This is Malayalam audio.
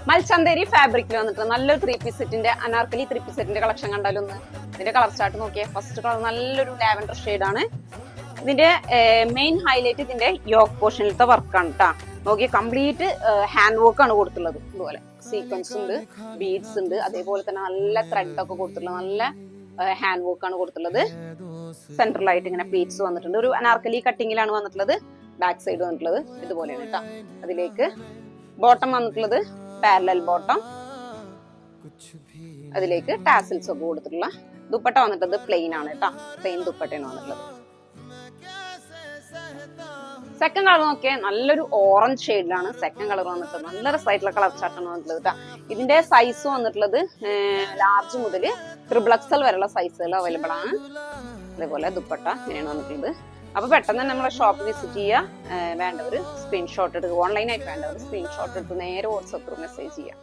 മൽച്ചന്തേരി ഫാബ്രിക്കിൽ വന്നിട്ട് നല്ലൊരു 3 പീസ് സെറ്റിന്റെ അനാർക്കലി 3 പീസ് സെറ്റിന്റെ കളക്ഷൻ കണ്ടാലൊന്ന്. ഇതിന്റെ കളർ ചാർട്ട് നോക്കിയേ. ഫസ്റ്റ് കളർ നല്ലൊരു ലാവൻഡർ ഷെയ്ഡാണ്. ഇതിന്റെ മെയിൻ ഹൈലൈറ്റ് ഇതിന്റെ യോക്ക് പോർഷനിലത്തെ വർക്കാണ് കേട്ടോ. നോക്കിയ കംപ്ലീറ്റ് ഹാൻഡ് വർക്ക് ആണ് കൊടുത്തുള്ളത്. ഇതുപോലെ സീക്വൻസ് ഉണ്ട്, ബീഡ്സ് ഉണ്ട്, അതേപോലെ തന്നെ നല്ല ത്രെഡ് ഒക്കെ കൊടുത്തിട്ടുള്ള നല്ല ഹാൻഡ് വർക്ക് ആണ് കൊടുത്തുള്ളത്. സെൻട്രലായിട്ട് ഇങ്ങനെ പ്ലീറ്റ്സ് വന്നിട്ടുണ്ട്. ഒരു അനാർക്കലി കട്ടിങ്ങിലാണ് വന്നിട്ടുള്ളത്. ബാക്ക് സൈഡ് വന്നിട്ടുള്ളത് ഇതുപോലെയാണ് കേട്ടോ. അതിലേക്ക് ബോട്ടം വന്നിട്ടുള്ളത് പാരലൽ ബോട്ടം, അതിലേക്ക് ടാസിൽസ് ഒക്കെ കൊടുത്തിട്ടുള്ള ദുപ്പട്ട വന്നിട്ടത് പ്ലെയിൻ ആണ് കേട്ടോ. പ്ലെയിൻ ദുപ്പട്ടയാണ് വന്നിട്ടുള്ളത്. സെക്കൻഡ് കളർ നോക്കിയാൽ നല്ലൊരു ഓറഞ്ച് ഷെയ്ഡിലാണ് സെക്കൻഡ് കളർ വന്നിട്ട്. നല്ല രസമായിട്ടുള്ള കളർ ചാർട്ടാണ് വന്നിട്ടുള്ളത് കേട്ടോ. ഇതിന്റെ സൈസ് വന്നിട്ടുള്ളത് ലാർജ് മുതൽ XXL വരെയുള്ള സൈസുകൾ അവൈലബിൾ ആണ്. അതേപോലെ ദുപ്പട്ട ഇങ്ങനെയാണ് വന്നിട്ടുള്ളത്. അപ്പൊ പെട്ടെന്ന് തന്നെ നമ്മളെ ഷോപ്പ് വിസിറ്റ് ചെയ്യുക. വേണ്ടവർ സ്ക്രീൻഷോട്ട് എടുക്കുക. ഓൺലൈനായിട്ട് വേണ്ടവർ സ്ക്രീൻഷോട്ട് എടുത്ത് നേരെ വാട്സാപ്പ് മെസ്സേജ് ചെയ്യുക.